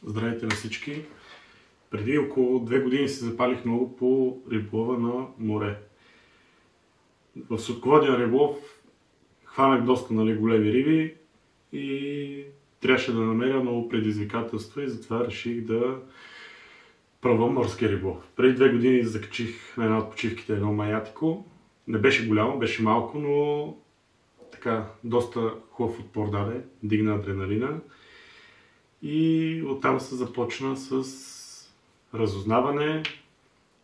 Здравейте на всички! Преди около 2 години се запалих много по риболова на море. В сладководен риболов хванах доста големи риби и трябваше да намеря много предизвикателства и затова реших да пробвам морски риболов. Преди 2 години закачих на една от почивките едно маятико. Не беше голямо, беше малко, но така доста хубав отпор даде, дигна адреналина. И оттам се започна с разузнаване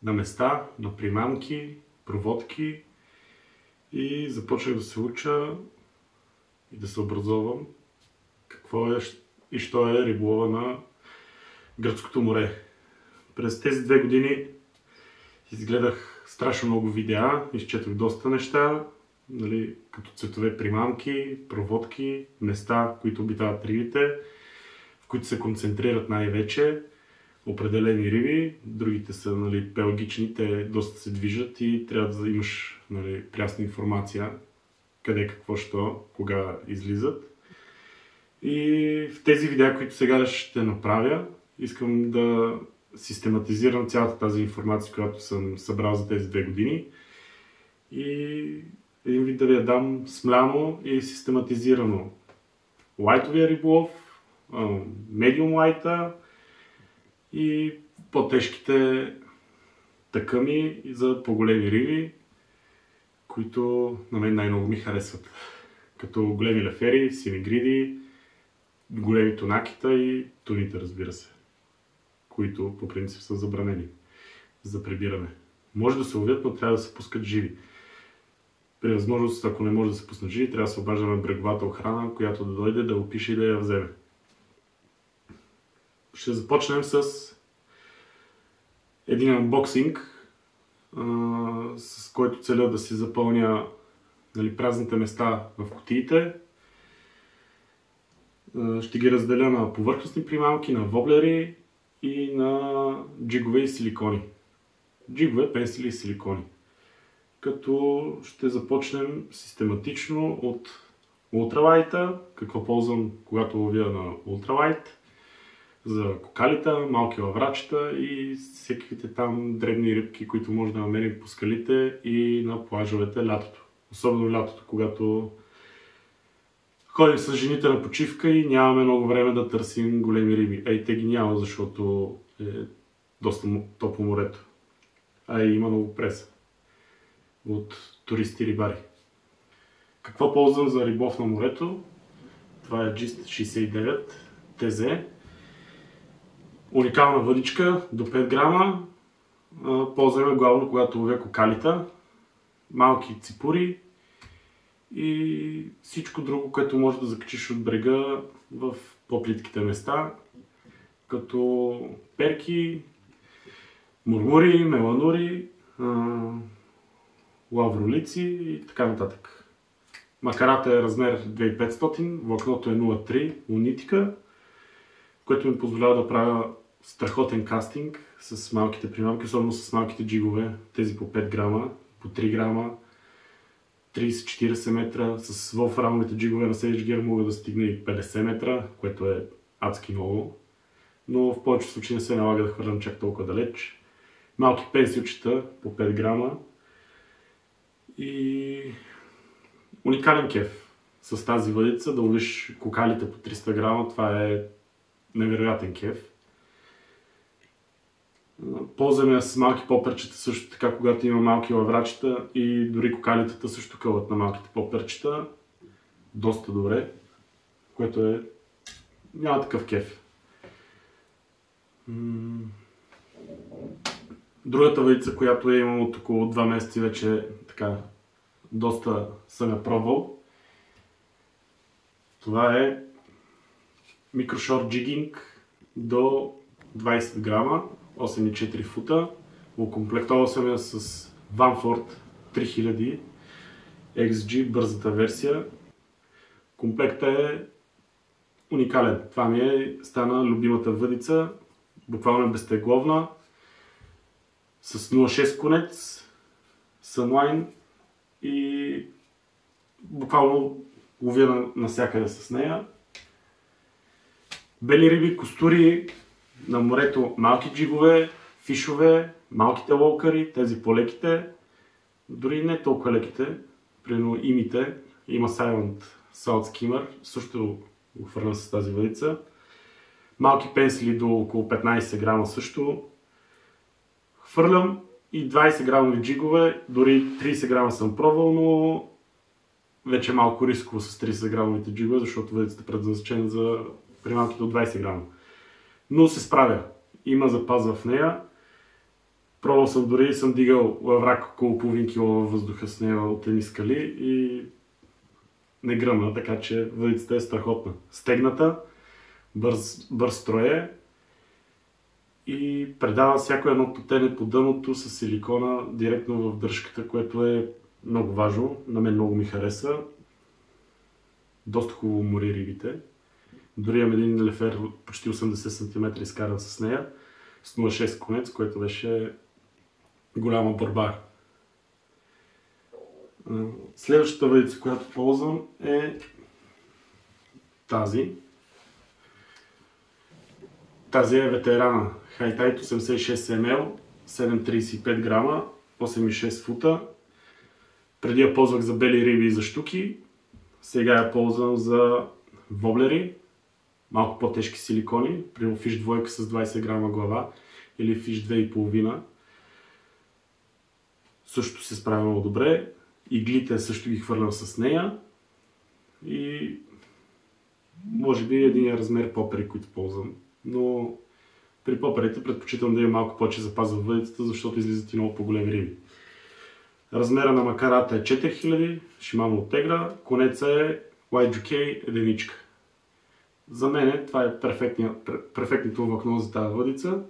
на места, на примамки, проводки и започнах да се уча и да се образовам какво е и що е риболова на Гръцкото море. През тези 2 години изгледах страшно много видеа, изчетох доста неща, като цветове примамки, проводки, места, които обитават рибите, в които се концентрират най-вече определени риби, другите са пелагични, те доста се движат и трябва да имаш прясна информация къде, какво, що, кога излизат. И в тези видеа, които сега ще направя, искам да систематизирам цялата тази информация, която съм събрал за тези 2 години и един вид да ви я дам смляно и систематизирано. Лайтовия риболов, медиум лайта и по-тежките такъми за по-големи риби, които на мен най-много ми харесват. Като големи лефери, синегриди, големи тонакита и туните, разбира се, които по принцип са забранени за прибиране. Може да се ловят, но трябва да се пускат живи. При възможност, ако не може да се пуснат живи, трябва да се обаждаме бреговата охрана, която да дойде, да опише и да я вземе. Ще започнем с един анбоксинг, с който целя да си запълня празните места в кутиите. Ще ги разделя на повърхностни примамки, на воблери и на джигове и силикони. Джигове, пенсили и силикони. Като ще започнем систематично от ултралайта, какво ползвам когато ловя на ултралайт, за кокалита, малки лаврачета и всякаквите там дребни рибки, които може да намерим по скалите и на плажовете лятото. Особено лятото, когато ходим с жените на почивка и нямаме много време да търсим големи риби. Те ги няма, защото е доста топло морето. Има много преса от туристи-рибари. Какво ползвам за риболов на морето? Това е GIST 69 TZ. Уникална въдичка до 5 грама. Ползваме главно когато ловя кокалита, малки ципури и всичко друго, което може да закачиш от брега в по-плитките места, като перки, мурмури, меланури, лавролици и така нататък. Макарата е размер 2500, влакното е 0,3 лунитика, което ми позволява да правя страхотен кастинг с малките примамки, особено с малките джигове, тези по 5 грама, по 3 грама, 30-40 метра. С волфрамовите джигове на Sage Gear мога да стигне и 50 метра, което е адски много, но в повечето случаи не се налага да хвърлям чак толкова далеч. Малки пенсилчета по 5 грама и уникален кеф с тази въдица да ловиш кокалите по 300 грама, това е невероятен кеф. Ползваме с малки поперчета също така, когато има малки лаврачета и дори кокалитата също кълват на малките поперчета. Доста добре, което няма такъв кеф. Другата въдица, която е имала от около 2 месеца вече така доста съм я пробвал. Това е Microshore Jigging до 20 грама, 8,4 фута. Окомплектовал съм я с Vanford 3000 XG, бързата версия. Комплектът е уникален. Това ми стана любимата въдица, буквално безтегловна, с 0,6 конец, Sunline и буквално ловя навсякъде с нея. Бели риби, костури, На морето малки джигове, фишове, малките лоукъри, тези по-леките, дори не толкова леките, примерно имите, има Silent Salt Skimmer, също го хвърлям с тази въдица. Малки пенсили до около 15 грама също. Хвърлям и 20 грамови джигове, дори 30 грама съм пробвал, но вече е малко рисково с 30 грамовите джигове, защото въдицата е предназначена за приманки до 20 грама. Но се справя. Има запас в нея. Пробвал съм, дори съм дигал лаврак около половин кило във въздуха с нея от едни скали и не гръмна, така че въдицата е страхотна. Стегната, бърз строе и предава всяко едно потене по дъното с силикона директно в дръжката, което е много важно. На мен много ми хареса. Доста хубаво мори рибите. Дори имам един лефер почти 80 см изкаран с нея, с 0,6 конец, което беше голяма борба. Следващата въдица, която ползвам, е тази. Тази е ветерана. Hi-Tide 86 ml, 7,35 грама, 8,6 фута. Преди я ползвах за бели риби и за щуки. Сега я ползвам за воблери, малко по-тежки силикони, примерно фиш двойка с 20 грама глава или фиш 2,5. Също се справя много добре. Иглите също ги хвърлям с нея. И може би един размер попери, които ползвам. Но при поперите предпочитам да има малко повече запас във въдицата, защото излизат и много по-големи риби. Размера на макарата е 4000, Shimano от Tegra, конеца е Y2K единичка. За мен това е перфектното влакно за тази въдица.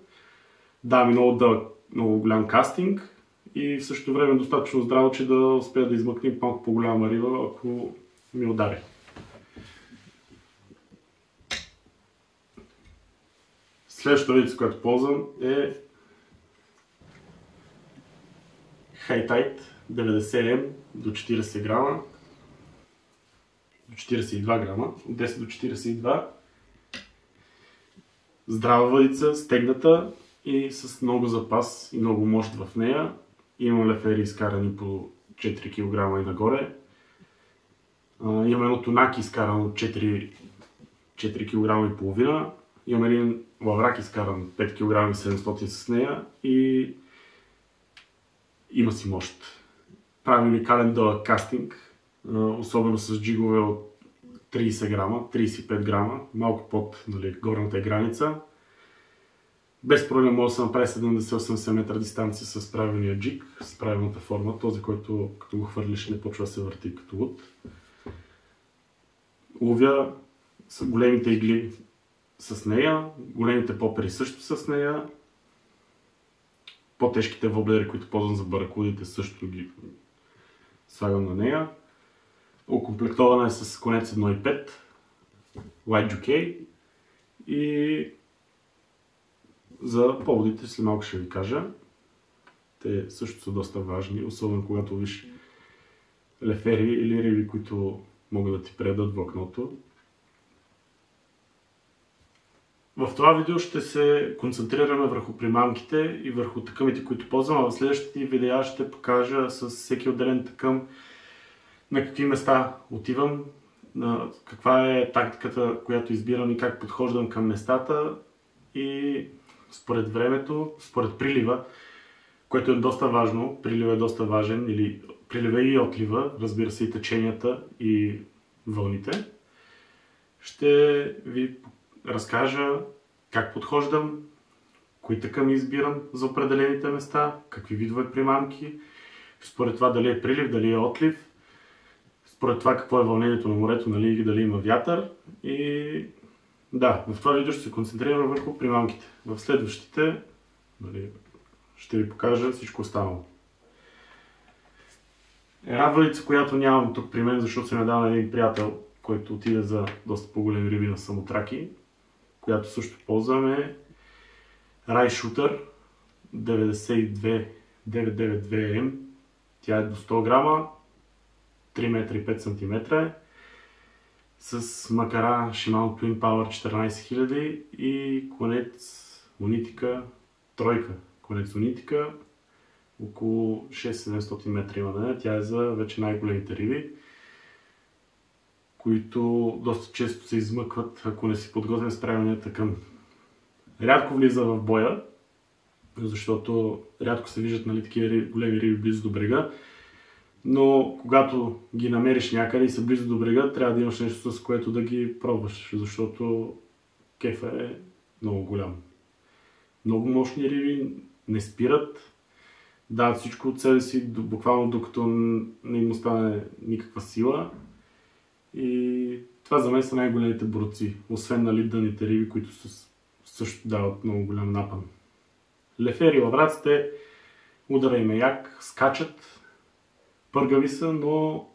Да, ми много дълъг, много голям кастинг и в същото време е достатъчно здраво, че да успея да измъкнем малко по-голяма риба, ако ми удари. Следващата въдица, която ползвам е Hi-Tide 90M до 40 грама, до 42 грама, от 10 до 42. Здрава въдица, стегната и с много запас и много мощ в нея. Имам лефери изкарани по 4 кг и нагоре. Имам едно тонаки изкарано от 4 кг и половина. Имам един лаврак изкаран 5 кг и 700 с нея и има си мощ. Прави уникален дълъг кастинг, особено с джигове от 30 грама, 35 грама, малко под горната граница. Без проблем може да се направи 70-80 метра дистанция с правилния джиг, с правилната форма, този, който като го хвърлиш не почва да се върти като луд. Ловя с големите игли с нея, големите попери също с нея, по-тежките воблери, които ползвам за баракудите, също ги слагам на нея. Окомплектована е с конец 1,5, Y2K и за поводите след малко ще ви кажа. Те също са доста важни, особено когато виж лефери или риби, които могат да ти предадат влакното. В това видео ще се концентрираме върху примамките и върху тъкъмите, които ползвам, а в следващите видеа ще покажа с всеки отделен тъкъм на какви места отивам, каква е тактиката, която избирам и как подхождам към местата и според времето, според прилива, което е доста важно. Прилива е доста важен, или прилива и отлива, разбира се и теченията и вълните. Ще ви разкажа как подхождам, кои тъкъми избирам за определените места, какви видове примамки, според това дали е прилив, дали е отлив, според това какво е вълнението на морето, нали, дали има вятър. И да, в това видео ще се концентрираме върху примамките. В следващите ще ви покажа всичко останало. Една въдица, която нямам тук при мен, защото съм я дал на един приятел, който отиде за доста по-големи риби на самотраки, която също ползваме, Rai Shooter 992M. Тя е до 100 грама, 3 метра и 5 см с макара Shimano Twin Power 14000 и конец Унитика, тройка, конец унитика, около 6-700 метра има на нея. Тя е за вече най-големите риби, които доста често се измъкват, ако не си подготвен с правилния тъкън. Рядко влиза в боя, защото рядко се виждат, нали, такива големи риби близо до брега, но когато ги намериш някъде и са близо до брега, трябва да имаш нещо, с което да ги пробваш, защото кефа е много голям. Много мощни риби, не спират, дават всичко от себе си, буквално докато не им остане никаква сила. И това за мен са най-големите борци, освен, нали, дъните риби, които също дават много голям напън. Лефери и лавраците, удара им е як, скачат, пъргави са, но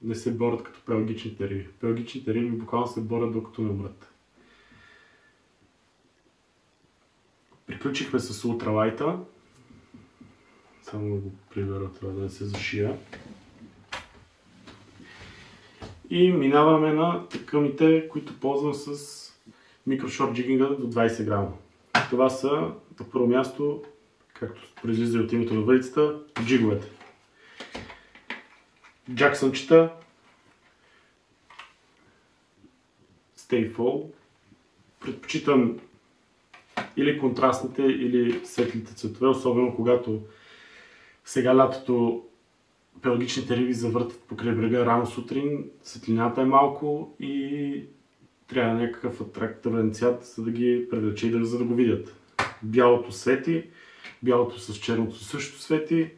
не се борят като пелагичните риби. Пелагичните риби буквално се борят докато не умрат. Приключихме с ултралайта. Само да го прибера, трябва да се зашия. И минаваме на тъкъмите, които ползвам с микрошорт джигинга до 20 грама. Това са, на първо място, както произлиза от името на въдицата, джиговете. Джаксънчета, Stay Fall. Предпочитам или контрастните, или светлите цветове, особено когато сега лятото пелагичните риби завъртат покрай брега рано сутрин, светлината е малко и трябва някакъв атрактивен цвят, за да ги привлече и за да го видят. Бялото свети, бялото с черното също свети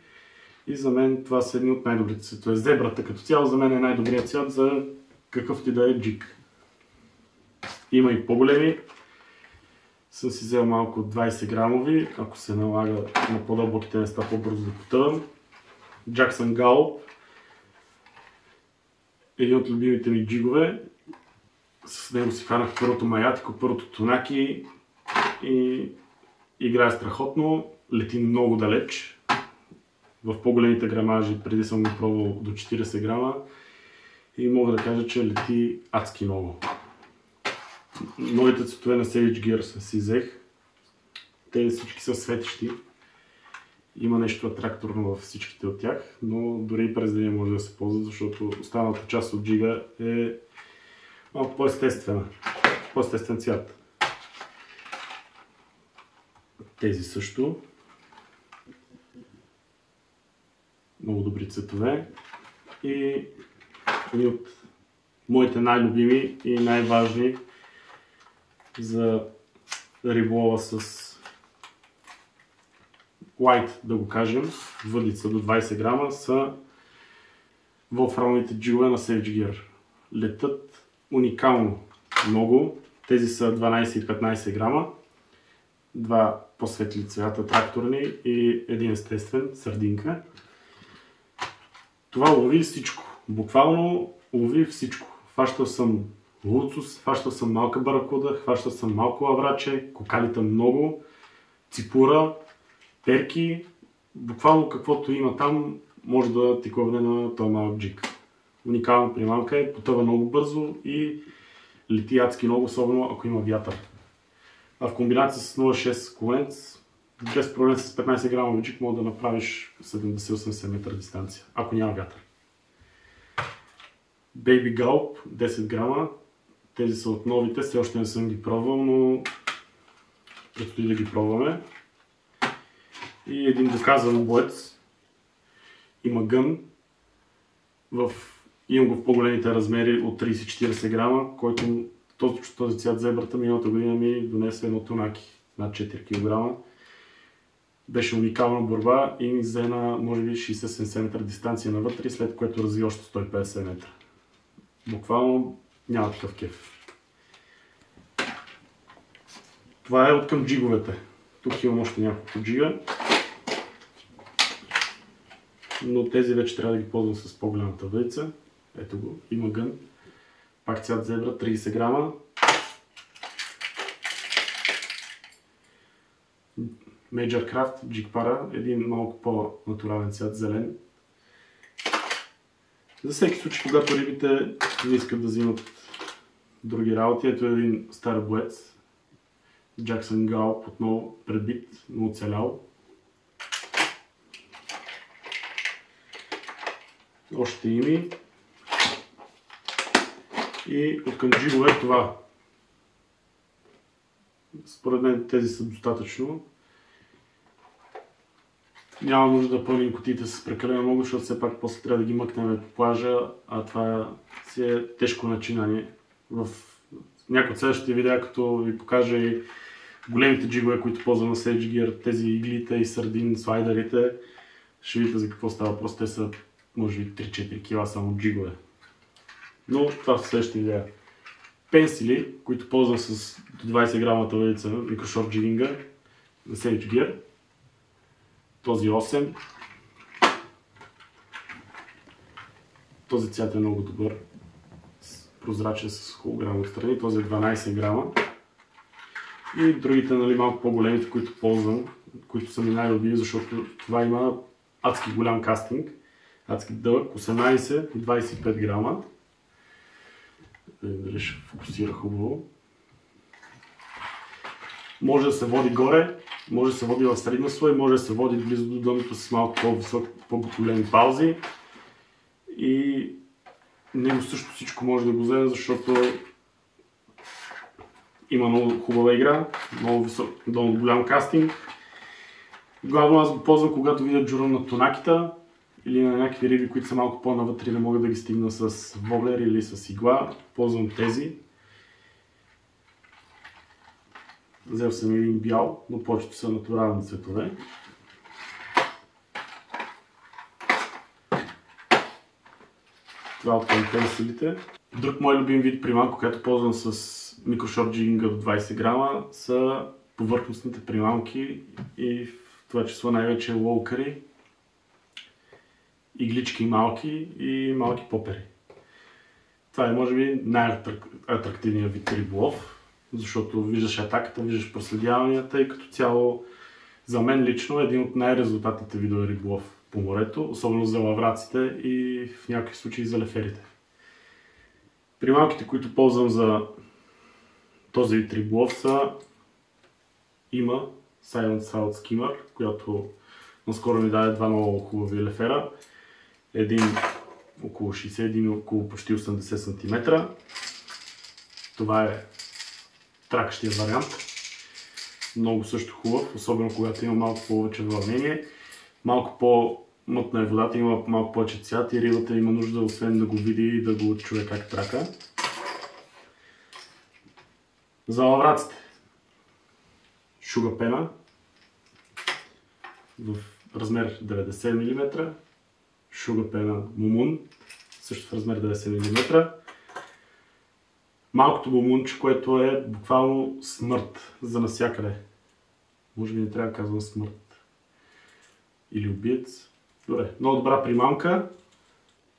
и за мен това са едни от най-добрите цветове. Зебрата като цяло за мен е най-добрият цвят за какъвто и да е джиг. Има и по-големи. Съм си взел малко 20 грамови, ако се налага на по-дълбоките места по-бързо да потъвам. Jackson Gulp, един от любимите ми джигове. С него си хванах първото маятико, първото тонаки и играе страхотно, лети много далеч. В по-големите грамажи, преди съм го пробвал до 40 грама и мога да кажа, че лети адски много. Новите цветове на Savage Gear си взех. Те всички са светещи. Има нещо атракторно във всичките от тях, но дори и през деня може да се ползва, защото останалата част от джига е малко по-естествена. По-естествен цвят. Тези също. Много добри цветове. И едни от моите най-любими и най-важни за риболова с White, да го кажем, въдица до 20 грама, са волфрамовите джигове на Savage Gear. Летат уникално много. Тези са 12 и 15 грама. Два по-светли цвята тракторни и един естествен, сардинка. Това лови всичко. Буквално лови всичко. Хващал съм луцус, хващал съм малка баракуда, хващал съм малко лавраче, кокалита много, ципура, перки, буквално каквото има там може да ти клъвне на този малък джиг. Уникална примамка е, потъва много бързо и лети адски много, особено ако има вятър. А в комбинация с 0.6 коленц, без проблем с 15 грамови джиг може да направиш 70-80 метра дистанция, ако няма вятър. Baby Gulp, 10 грама. Тези са от новите, все още не съм ги пробвал, но предстои да ги пробваме. И един доказан боец. Има гън. Имам го в по-големите размери от 30-40 грама, който този цвят зебрата миналата година ми донесе едно тонаки над 4 кг. Беше уникална борба и ми взе на може би 60-70 метра дистанция навътре, след което разви още 150 метра. Буквално няма такъв кеф. Това е от към джиговете. Тук имам още няколко джига. Но тези вече трябва да ги ползвам с по-голямата въдица. Ето го, има гън. Пак цвят зебра, 30 грама. Major Craft Jig Para, един малко по-натурален цвят, зелен. За всеки случай, когато рибите не искат да взимат други работи, ето един стар боец. Jackson Gallop отново пребит, но оцелял. Още ими. И от към джигове това. Според мен тези са достатъчно. Няма нужда да пълним кутиите с прекалено много, защото все пак после трябва да ги мъкнем по плажа, а това си е тежко начинание. В някои от следващите видеа, като ви покажа и големите джигове, които ползвам на Sage Gear, тези иглите и сардин слайдерите, ще видите за какво става. Просто те са, може би, 3-4 кг само джигове. Но това са следващите видеа. Пенсили, които ползвам с до 20 грамата въдица микрошорт джигинга на Sage Gear. Този 8. Този цвят е много добър. Прозрачен с холограма отстрани. Този е 12 грама. И другите, нали, малко по-големите, които ползвам, които са ми най-любими, защото това има адски голям кастинг. Адски дълъг, 18 и 25 грама. Дали ще фокусира хубаво. Може да се води горе, може да се води в средна слой, може да се води близо до дъното с малко по-високи, по-големи паузи. И него също всичко може да го вземе, защото има много хубава игра, много голям кастинг. Главно аз го ползвам, когато видя джурон на тонакита или на някакви риби, които са малко по-навътре, не мога да ги стигна с воблер или с игла. Ползвам тези. Взел съм един бял, но повечето са натурални цветове. Това от пенсилите. Друг мой любим вид примамка, която ползвам с микрошорт джигинга до 20 грама, са повърхностните примамки и в това число най-вече лоукъри, иглички малки и малки попери. Това е, може би, най-атрактивният вид риболов, защото виждаш атаката, виждаш проследяванията и като цяло за мен лично е един от най-резултатните видове риболов по морето, особено за лавраците и в някакви случаи за леферите. Примамките, които ползвам за този вид риболов са има Silent South Skimmer, която наскоро ми даде два много хубави лефера. Един около 60, един около почти 80 см. Това е тракащия вариант. Много също хубав, особено когато има малко повече вълнение. Малко по-мътна е водата, има малко повече цвят и рибата има нужда освен да го види и да го чуе как трака. За лавраците. Шугапена в размер 90 мм. Шугапена Мумун, също в размер 90 мм. Малкото мумунче, което е буквално смърт за навсякъде. Може би не трябва да казвам смърт. Или убиец. Добре, много добра примамка.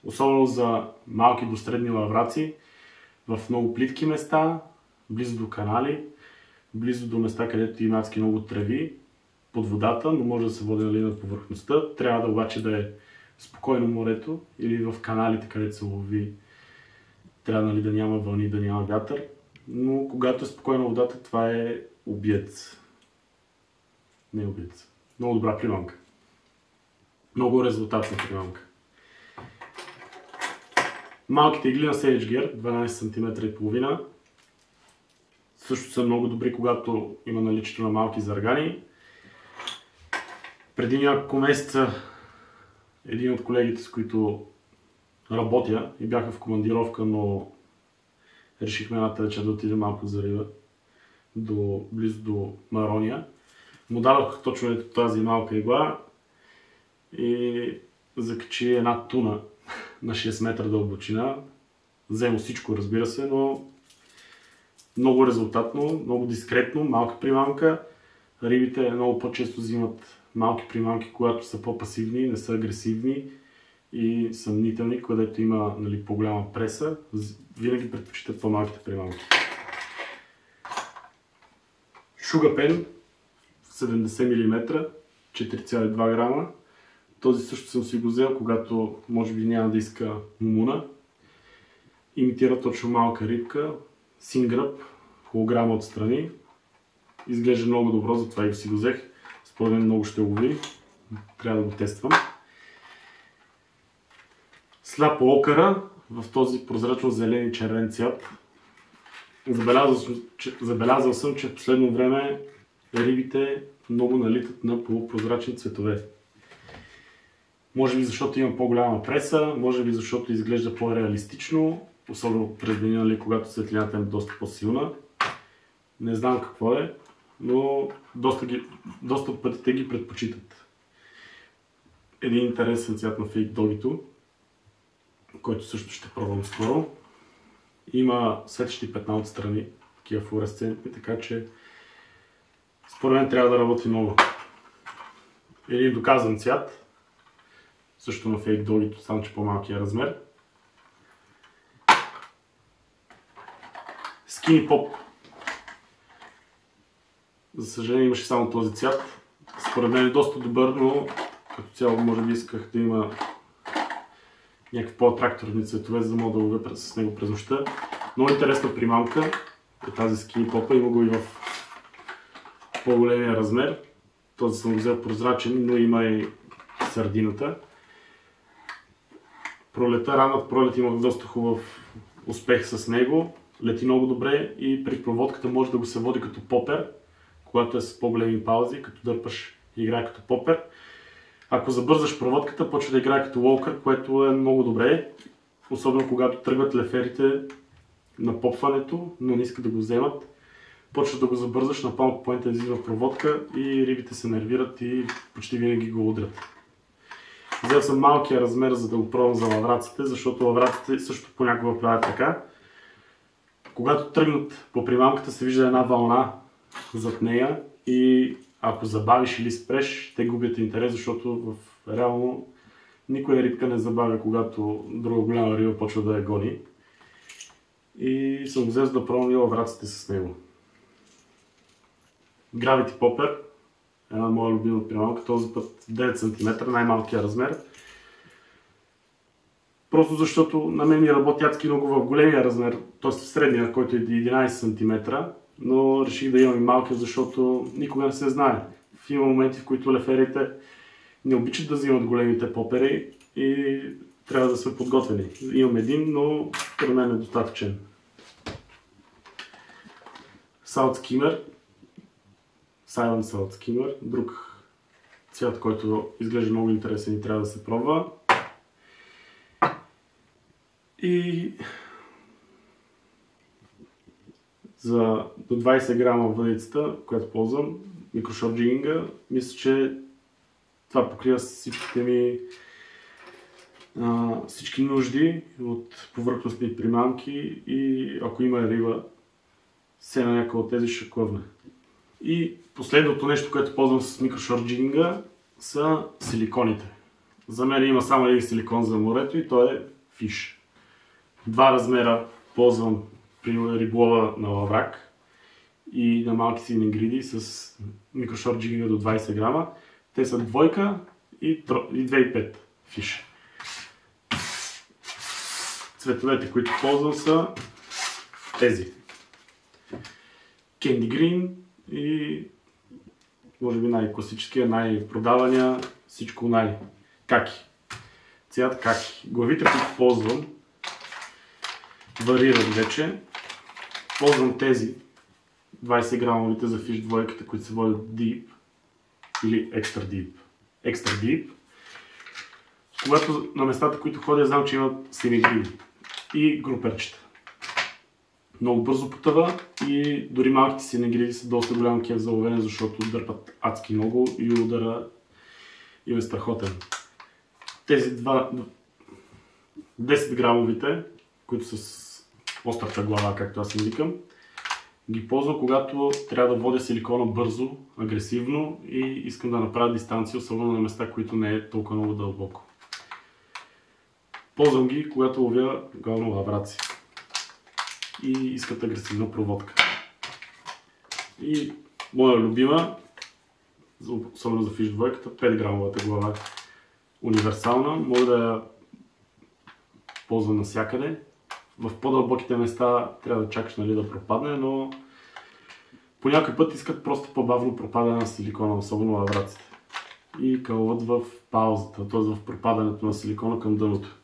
Особено за малки до средни лавраци. В много плитки места, близо до канали, близо до места, където има адски много треви под водата, но може да се води, нали, на повърхността. Трябва да обаче да е спокойно морето или в каналите, където се лови. Трябва, нали, да няма вълни, да няма вятър. Но когато е спокойна водата, това е убиец. Не е убиец. Много добра примамка. Много резултатна примамка. Малките игли на Sage Gear, 12 см и половина. Също са много добри, когато има наличието на малки заргани. Преди няколко месеца един от колегите, с които работя и бяха в командировка, но решихме едната вечер да отидем малко за риба, близо до Марония. Му дадох точно тази малка игла и закачи една туна на 6 метра дълбочина. Взема всичко, разбира се, но много резултатно, много дискретно, малка примамка. Рибите много по-често взимат малки примамки, когато са по-пасивни, не са агресивни и съмнителни, където има, нали, по-голяма преса. Винаги предпочитат по-малките примамки. Шугапен 70 мм, 4,2 грама. Този също съм си го взел, когато може би няма да иска мумуна. Имитира точно малка рибка, сингръб, холограма отстрани. изглежда много добро, затова и си го взех. Според мен много ще лови. Трябва да го тествам. Сляпо окъра в този прозрачно зелен и червен цвят. Забелязал съм, че в последно време рибите много налитат на полупрозрачни цветове. Може би защото има по-голяма преса, може би защото изглежда по-реалистично, особено през деня, нали, когато светлината е доста по-силна. Не знам какво е, но доста от пътите ги предпочитат. Един интересен цвят на фейк догито, който също ще пробвам скоро. Има светещи петна отстрани, такива флуоресцентни, така че според мен трябва да работи много. Един доказан цвят, също на фейк догито, само че по-малкия размер. Skinny Pop. За съжаление имаше само този цвят. Според мен е доста добър, но като цяло може би исках да има някакви по-атракторни цветове, за да мога да ловя с него през нощта. Много интересна примамка е тази Skinny Pop. Има го и в по-големия размер. Този съм го взел прозрачен, но има и сардината. Ранната пролет имах доста хубав успех с него. Лети много добре и при проводката може да го се води като попер, когато е с по-големи паузи, като дърпаш и играе като попер. Ако забързаш проводката, почва да играе като лоукър, което е много добре, особено когато тръгват леферите на попването, но не искат да го вземат. Почва да го забързаш на по-интензивна проводка и рибите се нервират и почти винаги го удрят. Взел съм малкия размер, за да го пробвам за лавраците, защото лавраците също понякога правят така. Когато тръгнат по примамката, се вижда една вълна зад нея и ако забавиш или спреш, те губят интерес, защото реално никоя рибка не забавя, когато друга голяма риба почва да я гони. И съм взел да пробвам и лавраците с него. Gravity Popper, една моя любима примамка, този път 9 см, най-малкия размер. Просто защото на мен ми работи адски много в големия размер, т.е. в средния, който е 11 см, но реших да имам и малкия, защото никога не се знае. Има моменти, в които леферите не обичат да взимат големите попери и трябва да сме подготвени. Имам един, но при мен е достатъчен. Salt Skimmer. Silent Salt Skimmer. Друг цвят, който изглежда много интересен и трябва да се пробва. И за до 20 грама въдицата, която ползвам, микрошорт джигинга, мисля, че това покрива всички нужди от повърхностни примамки и ако има риба, все на някаква от тези ще клъвне. И последното нещо, което ползвам с микрошорт джигинга, са силиконите. За мен има само един силикон за морето и то е фиш. Два размера ползвам при риболова на лаврак и на малки синегриди с микрошорт джигинга до 20 грама. Те са двойка и 2,5 фиш. Цветовете, които ползвам, са тези. Candy Green и може би най-класическия, най-продавания, всичко каки. Цвят каки. Главите, които ползвам, варират вече. Ползвам тези 20 грамовите за фиш двойката, които се водят Deep или Extra Deep. Extra Deep. Когато на местата, които ходя, знам, че имат синегриди и груперчета. Много бързо потъва и дори малките синегриди са доста голям кеф за ловене, защото дърпат адски много и удара им е страхотен. Тези 10 грамовите, които са с острата глава, както аз им викам, ги ползвам, когато трябва да водя силикона бързо, агресивно и искам да направя дистанция, особено на места, които не е толкова много дълбоко. Ползвам ги, когато ловя главно лавраци и искат агресивна проводка. И моя любима, особено за фиш двойката, 5 грамовата глава, универсална, може да я ползвам навсякъде. В по-дълбоките места трябва да чакаш, нали, да пропадне, но по някой път искат просто по-бавно пропадане на силикона, особено лавраците. И кълват в паузата, т.е. в пропадането на силикона към дъното.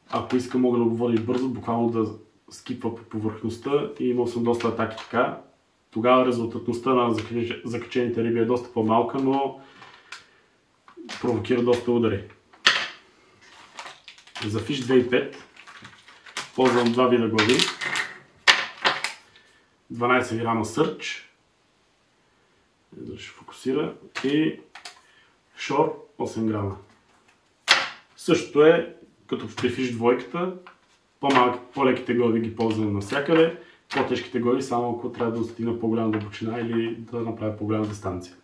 Ако иска, мога да го водя бързо, буквално да скипва по повърхността и имал съм доста атаки така. Тогава резултатността на закачените риби е доста по-малка, но провокира доста удари. За Fish 2.5 ползвам два вида глави. 12 грама сърч. Да ще фокусира. И шор 8 грама. Същото е като при Fish 2, по-леките глави ги ползвам навсякъде, по-тежките глави само ако трябва да достигна по-голяма дълбочина или да направя по-голяма дистанция.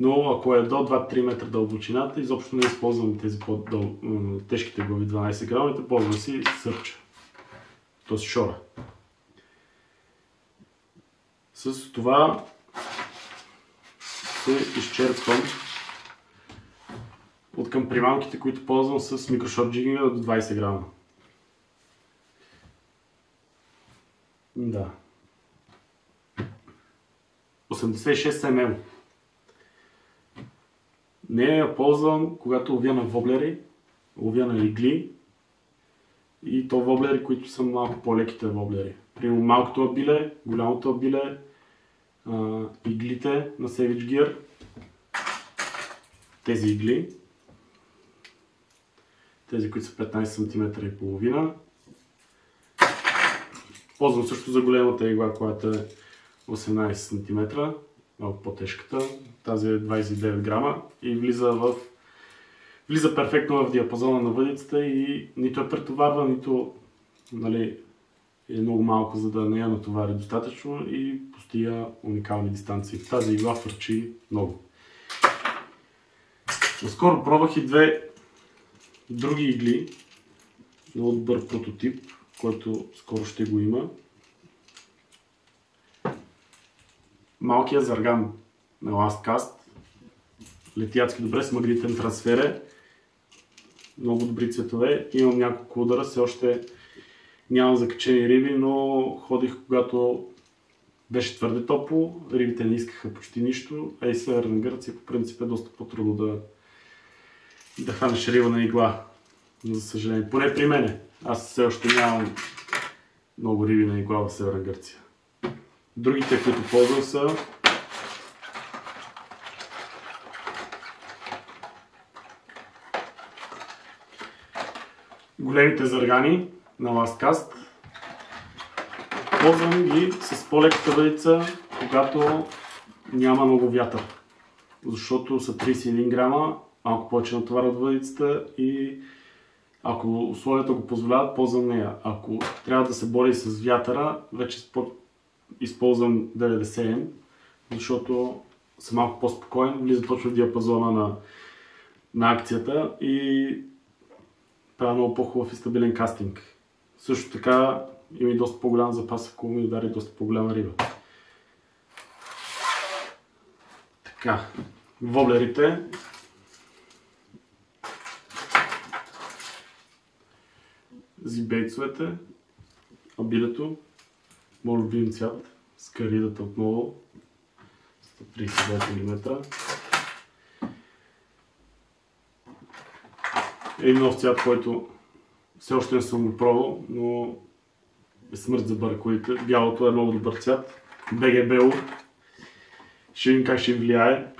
Но ако е до 2-3 метра дълбочината, изобщо не използвам тези по-тежките глави 12 грамите, ползвам си сърча, т.е. шора. С това се изчерпвам от към примамките, които ползвам с микрошорт джигинга до 20 грама. Да. 86 мл. Не я ползвам, когато ловя на воблери, ловя на игли и то воблери, които са малко по-леките воблери. Примерно малкото абиле, голямото абиле, иглите на Savage Gear, тези игли, тези, които са 15 см и половина. Ползвам също за големата игла, която е 18 см, малко по-тежката. Тази е 29 грама и влиза перфектно в диапазона на въдицата и нито е претоварва, нито е много малко, за да не я натовари достатъчно и постига уникални дистанции. Тази игла фърчи много. Наскоро пробвах и две други игли, много добър прототип, който скоро ще го има. Малкия зарган на LastCast. Лети адски добре с магнитен трансфер. Много добри цветове. Имам няколко удара, все още нямам закачени риби, но ходих когато беше твърде топло. Рибите не искаха почти нищо, а и Северна Гърция по принцип е доста по-трудно да хванеш риба на игла. За съжаление. Поне при мене. Аз все още нямам много риби на игла в Северна Гърция. Другите, които ползвам са големите заргани на LastCast. Ползвам ги с по-леката въдица, когато няма много вятър. Защото са 31 грама, малко повече натоварват въдицата и ако условията го позволяват, ползвам нея. Ако трябва да се бори с вятъра, вече използвам 90N, защото съм малко по-спокоен, влиза точно в диапазона на акцията и правя много по-хубав и стабилен кастинг. Също така има и доста по-голям запас, ако ми удари доста по-голяма риба. Така, воблерите. Зибейцовете, абилето, моят любим цвят, скаридата отново, 139 мм. Един нов цвят, който все още не съм го пробвал, но е смърт за бърковите. Бялото е много добър цвят. BG Ще видим как ще им влияе.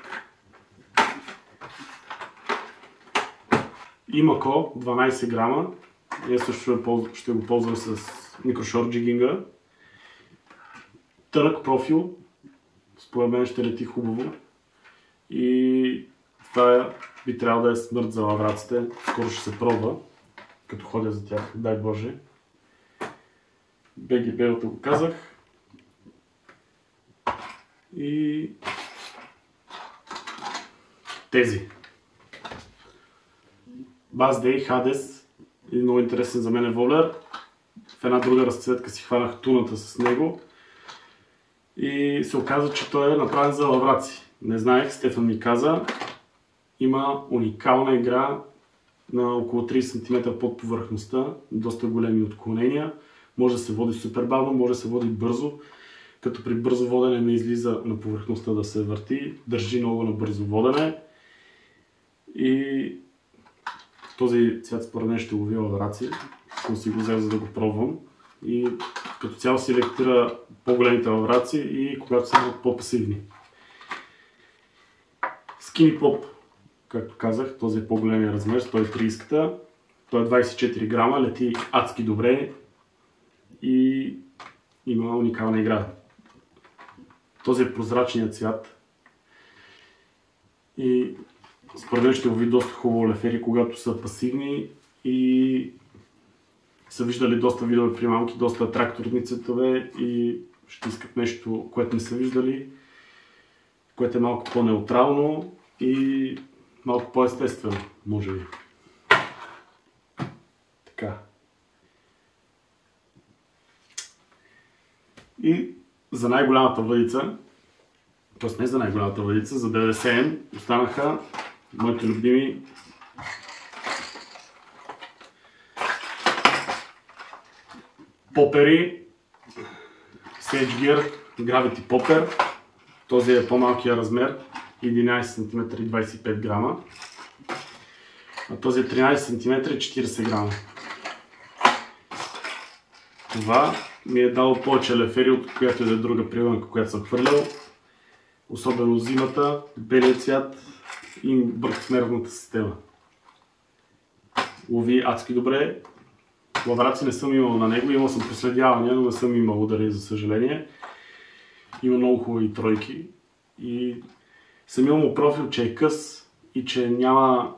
Имако 12 грама. Я също ще го ползвам с микрошорт джигинга. Тънък профил. Според мен ще лети хубаво. И това би трябвало да е смърт за лавраците. Скоро ще се пробва, като ходя за тях, дай Боже. BG го казах. И тези. Bass Day, Hades. И много интересен за мен е воблер. В една друга разцветка си хванах туната с него. И се оказа, че той е направен за лавраци. Не знаех, Стефан ми каза. Има уникална игра на около 30 см под повърхността. Доста големи отклонения. Може да се води супер бавно, може да се води бързо. като при бързо водене не излиза на повърхността да се върти, държи много на бързо водене и този цвят според мен ще лови вибрации, съм си го взел за да го пробвам и като цяло селектира по-големите вибрации и когато са по-пасивни. Skinny Pop, както казах, този е по-големия размер, 130-ката, той е 24 грама, лети адски добре и има уникална игра. Този е прозрачният цвят и според мен ще лови доста хубаво лефери, когато са пасивни и са виждали доста видове примамки, доста тракторни цветове и ще искат нещо, което не са виждали, което е малко по-неутрално и малко по-естествено, може би. Така. И за най-голямата въдица, т.е. не за най-голямата въдица, за 90N останаха моите любими попери, Sage Gear Gravity Popper. Този е по-малкия размер, 11 см и 25 грама, а този е 13 см и 40 грама. Това ми е дало повече лефери от която и да е друга приеманка, която съм хвърлял. Особено зимата, белият цвят и бърка в нервната система. Лови адски добре. Лавраци не съм имал на него, имал съм проследявания, но не съм имал удари, за съжаление. Има много хубави тройки и съм имал му профил, че е къс и че няма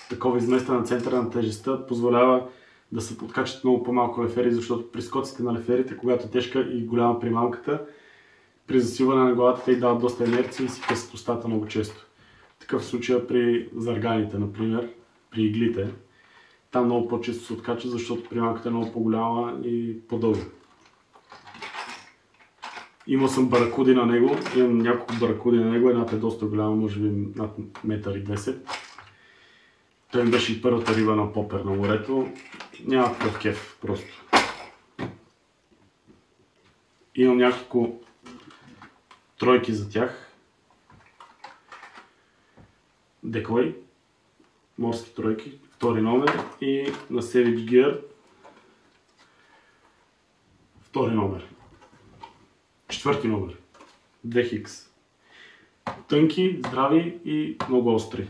такова изместване на центъра на тежестта, позволява да се подкачат много по-малко лефери, защото при скоците на леферите, когато е тежка и голяма примамката, при засилване на главата те й дават доста инерция и си късат устата много често. Такъв случай при зарганите, например, при иглите. Там много по-често се откача, защото примамката е много по-голяма и по-дълга. Имал съм баракуди на него, имам няколко баракуди на него, едната е доста голяма, може би над 1,10 м. Той ми беше и първата риба на попер на морето. Няма такъв кеф, просто. Имам няколко тройки за тях. Декой, морски тройки, втори номер и на Savage Gear втори номер. Четвърти номер. 2X. Тънки, здрави и много остри.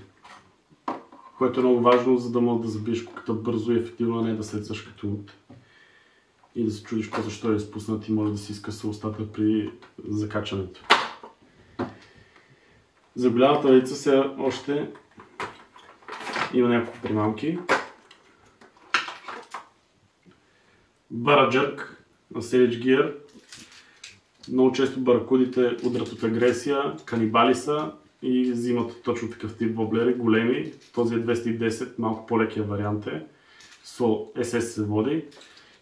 Което е много важно, за да мога да забиеш куката бързо и ефективно, а не да слецаш като луд. И да се чудиш защо е изпуснат и може да си изкъса устата при закачането. За голямата въдица сега още има няколко примамки. Bara Jerk на Savage Gear. Много често баракудите удрят от агресия, канибали са и взимат точно такъв тип воблери, големи. Този е 210, малко по-лекия вариант е. SS се води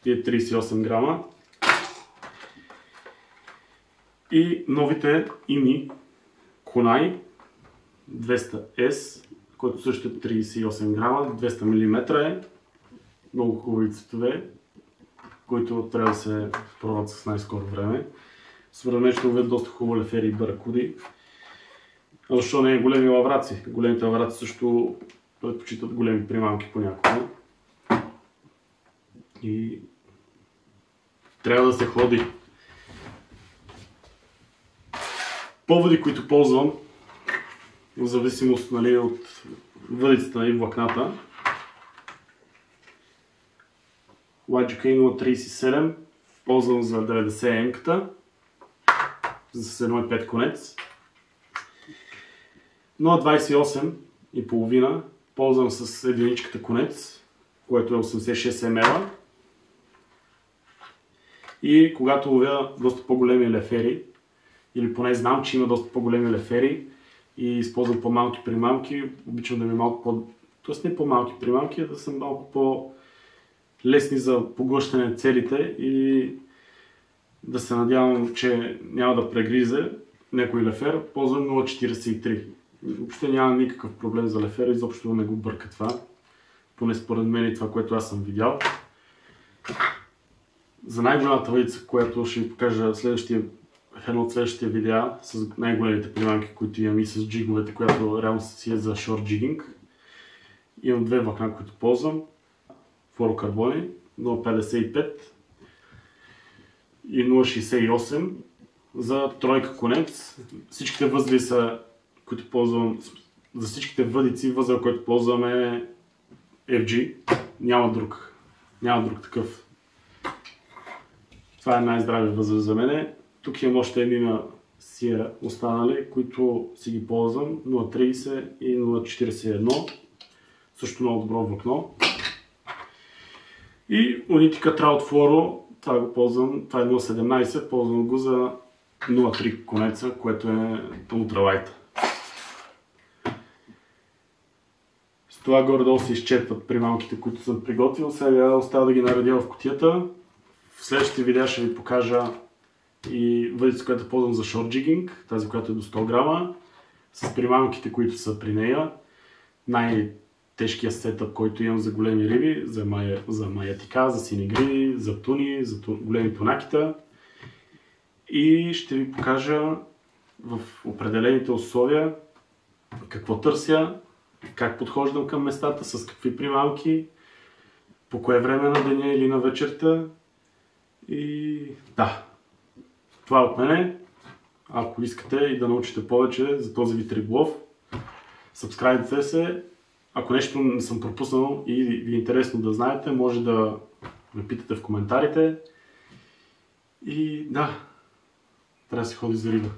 и е 38 грама. И новите ими Kunai 200S, който също е 38 грама, 200 мм е. Много хубави цветове, които трябва да се пробват с най-скоро време. Според мен ще ловят доста хубаво лефери и баракуди. А защо не е големи лавраци? Големите лавраци също предпочитат големи примамки понякога. И трябва да се ходи. Поводи, които ползвам, в зависимост от въдицата и влакната. YGK 037, ползвам за 90N-ката, за 7,5 конец. 0,28 и половина, ползвам с единичката конец, което е 86 мл. И когато ловя доста по-големи лефери, или поне знам, че има доста по-големи лефери и използвам по-малки примамки, обичам да ми малко по... Тоест не по-малки примамки, а да съм малко по-лесни за поглъщане на целите и да се надявам, че няма да прегризе някой лефер. Ползвам 0,43. Въобще няма никакъв проблем за лефера, изобщо не го бърка това. Поне според мен и това, което аз съм видял. За най-голямата въдица, която ще ви покажа едно от следващите видеа с най-големите примамки, които имам и с джиговете, която реално си е за шорт джигинг. Имам две влакна, които ползвам. Флуорокарбони 0,55 и 0,68 за тройка конец. Всичките възли са, които ползвам, за всичките въдици възел, който ползвам е FG. Няма друг такъв. Това е най-здравия възел за мене. Тук имам още едни на Sierra останали, които си ги ползвам. 0,30 и 0,41. Също много добро влакно. И Unitica Trout Fluoro, това го ползвам, това е 0,17, ползвам го за 0,3 конеца, което е ултралайт. С това горе-долу се изчерпват примамките, които съм приготвил. Сега остава да ги наредя в кутията. В следващите видеа ще ви покажа и въдица, която ползвам за шорт джигинг, тази, която е до 100 грама, с примамките, които са при нея. Най-тежкия сетъп, който имам за големи риби, за маятика, за сини гриби, за туни, за големи тунакита. И ще ви покажа в определените условия какво търся, как подхождам към местата, с какви примамки, по кое време на деня или на вечерта. И да, това е от мене. Ако искате и да научите повече за този вид риболов, сабскрайбвайте се. Ако нещо не съм пропуснал и ви е интересно да знаете, може да ме питате в коментарите. И да, трябва да се ходи за риба.